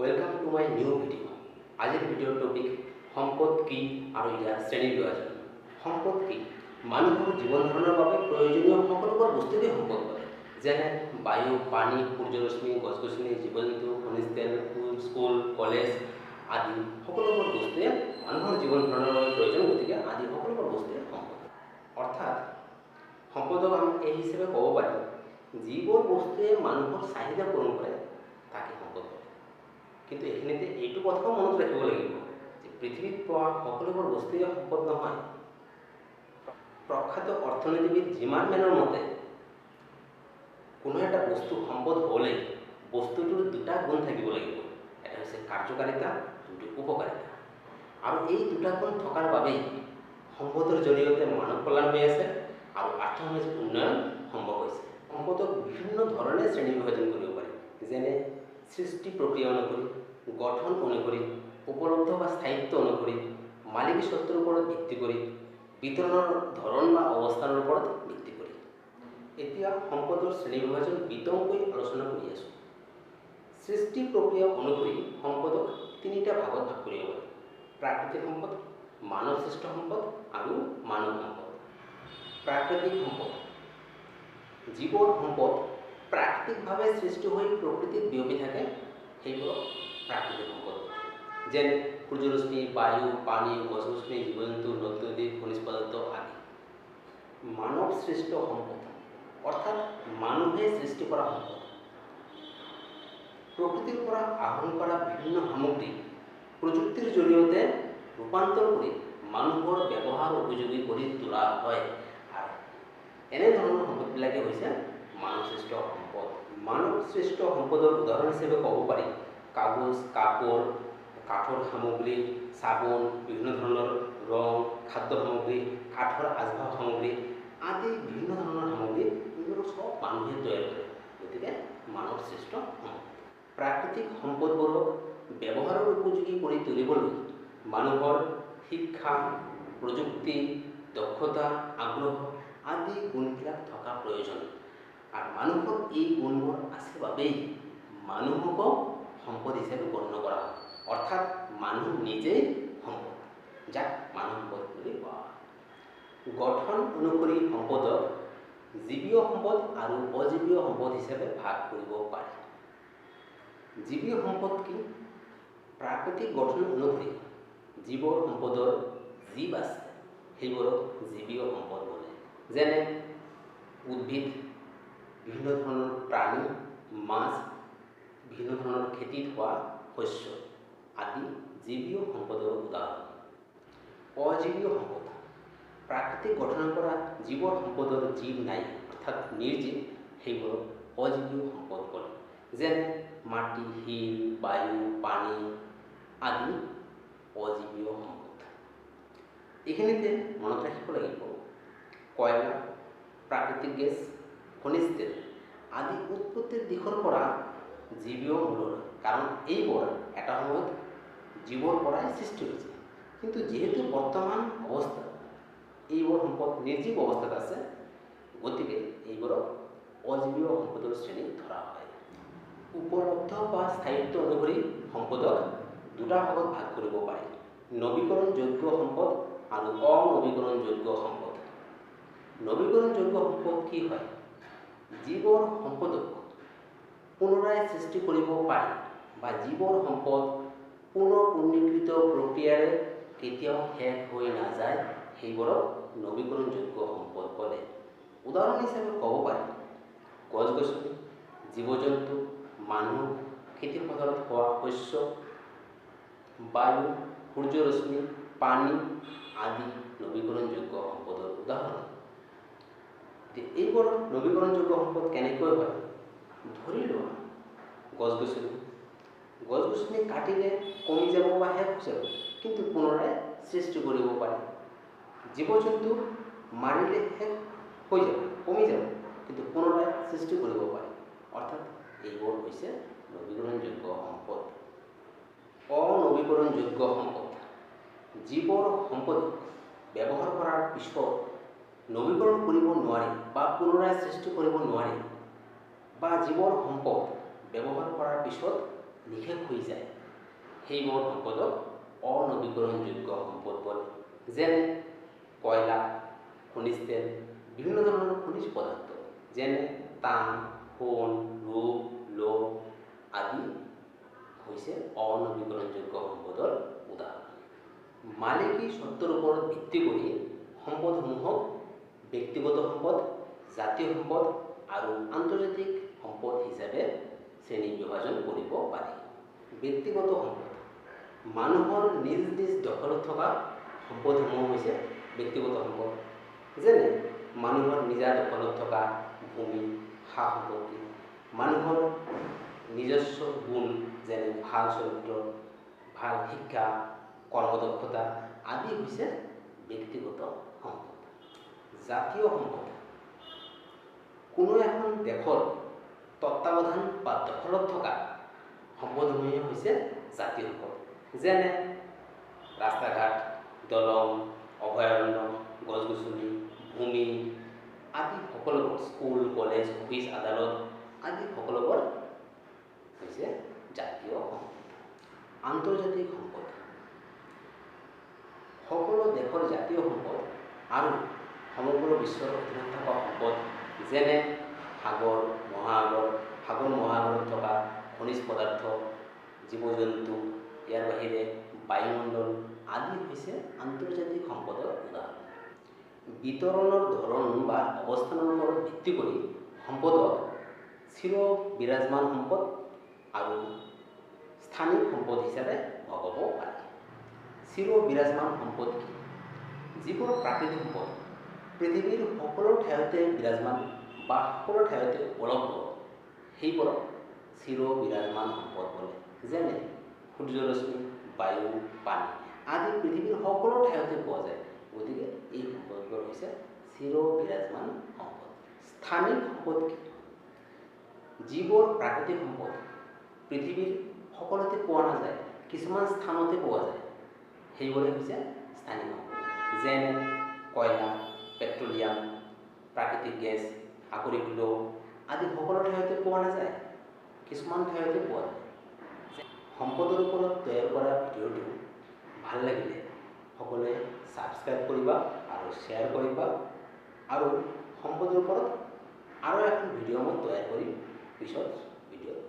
Welcome to my new video. আজকেৰ ভিডিওৰ topic সম্পদ কি আৰু ইয়াৰ শ্ৰেণী বিভাজন। সম্পদ কি? মানুহৰ জীৱন ধাৰণৰ বাবে প্ৰয়োজনীয় সকলোবোৰ বস্তুকে সম্পদ কৰে, যেনে বায়ু, পানী, সূৰ্যৰশ্মি, গছ গছনি, জীৱ জন্তু, খনিজ তেল, স্কুল, কলেজ আদি সকলোবোৰ বস্তুৱে মানুহৰ জীৱন ধাৰণৰ বাবে প্ৰয়োজন, গতিকে আদি সকলোবোৰ বস্তুৱে সম্পদ। অৰ্থাৎ সম্পদক আমি এই হিচাপে ক'ব পাৰি, যিবোৰ বস্তুৱে মানুহৰ চাহিদা পূৰণ কৰে তাকে সম্পদ কৰে। কিন্তু এইখিনিতে এইটো কথাও মনত ৰাখিব লাগিব যে পৃথিৱীত পোৱা সকলোবোৰ বস্তুৱে সম্পদ নহয়। প্ৰখ্যাত অৰ্থনীতিবিদ জিমান মেনৰ মতে কোনো এটা বস্তু সম্পদ হ'লে বস্তুটোৰ দুটা গুণ থাকিব লাগিব। এটা হৈছে কাৰ্যকাৰিতা, যোনটো উপকাৰিতা। আৰু এই দুটা গুণ থকাৰ বাবেই সম্পদৰ জৰিয়তে মানৱ কল্যাণ হৈ আছে আৰু আৰ্থসামাজিক উন্নয়ন সম্ভৱ হৈছে। সম্পদক বিভিন্ন ধৰণে শ্ৰেণী বিভাজন কৰিব পাৰি, যেনে সৃষ্টি প্ৰক্ৰিয়া অনুসৰি, গঠন অনুসৰি, উপলব্ধ বা স্থায়িত্ব অনুসৰি, মালিকী স্বত্বৰ ওপৰত ভিত্তি কৰি, বিতৰণৰ ধৰণ বা অৱস্থানৰ ওপৰত ভিত্তি কৰি। এতিয়া সম্পদৰ শ্ৰেণী বিভাজন বিতংকৈ আলোচনা কৰি আছোঁ। সৃষ্টি প্ৰক্ৰিয়া অনুসৰি সম্পদক তিনিটা ভাগত ভাগ কৰিব পাৰি: প্ৰাকৃতিক সম্পদ, মানৱ সৃষ্ট সম্পদ আৰু মানৱ সম্পদ। প্ৰাকৃতিক সম্পদ: যিবোৰ সম্পদ প্ৰাকৃতিকভাৱে সৃষ্টি হৈ প্ৰকৃতিত বিয়পি থাকে সেইবোৰক প্ৰাকৃতিক সম্পদ। যেনে সূৰ্যৰশ্মি, বায়ু, পানী, গছ গছনি, জীৱ জন্তু, নদ নদী, খনিজ পদাৰ্থ আদি। মানৱ সৃষ্ট সম্পদ অৰ্থাৎ মানুহে সৃষ্টি কৰা সম্পদ। প্ৰকৃতিৰ পৰা আহৰণ কৰা বিভিন্ন সামগ্ৰী প্ৰযুক্তিৰ জৰিয়তে ৰূপান্তৰ কৰি মানুহৰ ব্যৱহাৰ উপযোগী কৰি তোলা হয়, আৰু এনেধৰণৰ সম্পদবিলাকে হৈছে মানৱ সৃষ্ট সম্পদ। মানৱ সৃষ্ট সম্পদৰ উদাহৰণ হিচাপে ক'ব পাৰি কাগজ, কাপোৰ, কাঠৰ সামগ্ৰী, চাবোন, বিভিন্ন ধৰণৰ ৰং, খাদ্য সামগ্ৰী, কাঠৰ আচবাব সামগ্ৰী আদি বিভিন্ন ধৰণৰ সামগ্ৰী, এইবোৰ চব মানুহে তৈয়াৰ কৰে, গতিকে মানৱ সৃষ্ট সম্পদ। প্ৰাকৃতিক সম্পদবোৰক ব্যৱহাৰৰ উপযোগী কৰি তুলিবলৈ মানুহৰ শিক্ষা, প্ৰযুক্তি, দক্ষতা, আগ্ৰহ আদি গুণবিলাক থকা প্ৰয়োজন। আৰু মানুহৰ এই গুণবোৰ আছে বাবেই মানুহকো সম্পদ হিচাপে গণ্য কৰা হয়। অৰ্থাৎ মানুহ নিজেই সম্পদ, যাক মানৱ সম্পদ বুলি কোৱা হয়। গঠন অনুসৰি সম্পদক জীৱীয় সম্পদ আৰু অজীৱীয় সম্পদ হিচাপে ভাগ কৰিব পাৰি। জীৱীয় সম্পদ কি? প্ৰাকৃতিক গঠন অনুসৰি যিবোৰ সম্পদৰ জীৱ আছে সেইবোৰক জীৱীয় সম্পদ বোলে। যেনে উদ্ভিদ, বিভিন্ন ধৰণৰ প্ৰাণী, মাছ, বিভিন্ন ধৰণৰ খেতিত হোৱা শস্য আদি জীৱীয় সম্পদৰ উদাহৰণ। অজীৱীয় সম্পদ: প্ৰাকৃতিক গঠনৰ পৰা যিবোৰ সম্পদৰ জীৱ নাই অৰ্থাৎ নিৰ্জীৱ, সেইবোৰক অজীৱীয় সম্পদ বোলে। যেনে মাটি, শিল, বায়ু, পানী আদি অজীৱীয় সম্পদ। এইখিনিতে মনত ৰাখিব লাগিব কয়লা, প্ৰাকৃতিক গেছ, খনিজ তেল আদি উৎপত্তিৰ দিশৰ পৰা জীৱীয় মূলৰ, কাৰণ এইবোৰ এটা সময়ত জীৱৰ পৰাই সৃষ্টি হৈছে। কিন্তু যিহেতু বৰ্তমান অৱস্থাত এইবোৰ সম্পদ নিৰ্জীৱ অৱস্থাত আছে, গতিকে এইবোৰক অজীৱীয় সম্পদৰ শ্ৰেণীত ধৰা হয়। উপলব্ধ বা স্থায়িত্ব অনুসৰি সম্পদক দুটা ভাগত ভাগ কৰিব পাৰি: নৱীকৰণযোগ্য সম্পদ আৰু অনৱীকৰণযোগ্য সম্পদ। নৱীকৰণযোগ্য সম্পদ কি হয়? যিবোৰ সম্পদক পুনৰাই সৃষ্টি কৰিব পাৰি বা যিবোৰ সম্পদ পুনৰ্পুনৰীকৃত প্ৰক্ৰিয়াৰে কেতিয়াও শেষ হৈ নাযায়, সেইবোৰক নৱীকৰণযোগ্য সম্পদ বোলে। উদাহৰণ হিচাপে ক'ব পাৰি গছ গছনি, জীৱ জন্তু, মানুহ, খেতি পথাৰত হোৱা শস্য, বায়ু, সূৰ্যৰশ্মি, পানী আদি নৱীকৰণযোগ্য সম্পদৰ উদাহৰণ। এইবোৰ নৱীকৰণযোগ্য সম্পদ কেনেকৈ হয়? ধৰি লোৱা গছ গছনি। গছ গছনি কাটিলে কমি যাব বা শেষ হৈ যাব, কিন্তু পুনৰাই সৃষ্টি কৰিব পাৰি। জীৱ জন্তু মাৰিলে শেষ হৈ যাব, কমি যাব, কিন্তু পুনৰাই সৃষ্টি কৰিব পাৰি। অৰ্থাৎ এইবোৰ হৈছে নৱীকৰণযোগ্য সম্পদ। অনৱীকৰণযোগ্য সম্পদ: যিবোৰ সম্পদ ব্যৱহাৰ কৰাৰ পিছত নৱীকৰণ কৰিব নোৱাৰি বা পুনৰাই সৃষ্টি কৰিব নোৱাৰি, বা যিবোৰ সম্পদ ব্যৱহাৰ কৰাৰ পিছত নিশেষ হৈ যায় সেইবোৰ সম্পদক অনবীকৰণযোগ্য সম্পদ বোলে। যেনে কয়লা, খনিজ তেল, বিভিন্ন ধৰণৰ খনিজ পদাৰ্থ যেনে তাম, সোণ, ৰূপ, লৌহ আদি হৈছে অনবীকৰণযোগ্য সম্পদৰ উদাহৰণ। মালিকী স্বত্বৰ ওপৰত ভিত্তি কৰি সম্পদসমূহক ব্যক্তিগত সম্পদ, জাতীয় সম্পদ আৰু আন্তৰ্জাতিক সম্পদ হিচাপে শ্ৰেণী বিভাজন কৰিব পাৰি। ব্যক্তিগত সম্পদ মানুহৰ নিজ নিজ দখলত থকা সম্পদসমূহ হৈছে ব্যক্তিগত সম্পদ। যেনে মানুহৰ নিজা দখলত থকা ভূমি, সা সম্পত্তি, মানুহৰ নিজস্ব গুণ যেনে ভাল চৰিত্ৰ, ভাল শিক্ষা, কৰ্মদক্ষতা আদি হৈছে ব্যক্তিগত সম্পদ। জাতীয় সম্পদ কোনো এখন দেশৰ তত্ত্বাৱধান বা দখলত থকা সম্পদসমূহে হৈছে জাতীয় সম্পদ। যেনে ৰাস্তা ঘাট, দলং, অভয়াৰণ্য, গছ-গছনি, ভূমি আদি সকলোবোৰ, স্কুল, কলেজ, অফিচ, আদালত আদি সকলোবোৰ হৈছে জাতীয় সম্পদ। আন্তৰ্জাতিক সম্পদ সকলো দেশৰ জাতীয় সম্পদ আৰু সমগ্ৰ বিশ্বৰ অধীনত থকা সম্পদ যেনে সাগৰ, মহাসাগৰত থকা খনিজ পদাৰ্থ, জীৱ-জন্তু, ইয়াৰ বাহিৰে বায়ুমণ্ডল আদি হৈছে আন্তৰ্জাতিক সম্পদৰ উদাহৰণ। বিতৰণৰ ধৰণ বা অৱস্থানৰ ওপৰত ভিত্তি কৰি সম্পদক চিৰ বিৰাজমান সম্পদ আৰু স্থানিক সম্পদ হিচাপে ভগাব পাৰি। চিৰ বিৰাজমান সম্পদ কি? যিবোৰ প্ৰাকৃতিক সম্পদ পৃথিৱীৰ সকলো ঠাইতে বিৰাজমান বা সকলো ঠাইতে উপলব্ধ সেইবোৰক চিৰ বিৰাজমান সম্পদ বোলে। যেনে সূৰ্যৰশ্মি, বায়ু, পানী আদি পৃথিৱীৰ সকলো ঠাইতে পোৱা যায়, গতিকে এই সম্পদবোৰ হৈছে চিৰ বিৰাজমান সম্পদ। স্থানিক সম্পদ কি? যিবোৰ প্ৰাকৃতিক সম্পদ পৃথিৱীৰ সকলোতে পোৱা নাযায়, কিছুমান স্থানতে পোৱা যায়, সেইবোৰে হৈছে স্থানীয় সম্পদ। যেনে কয়লা, পেট্ৰলিয়াম, প্ৰাকৃতিক গেছ, আকৰিক লৌহ আদি সকলো ঠাইতে পোৱা নাযায়, কিছুমান ঠাইতে পোৱা যায়। সম্পদৰ ওপৰত তৈয়াৰ কৰা ভিডিঅ'টো ভাল লাগিলে সকলোৱে ছাবস্ক্ৰাইব কৰিবা আৰু শ্বেয়াৰ কৰিবা, আৰু সম্পদৰ ওপৰত আৰু এখন ভিডিঅ' মই তৈয়াৰ কৰিম পিছত ভিডিঅ'ত।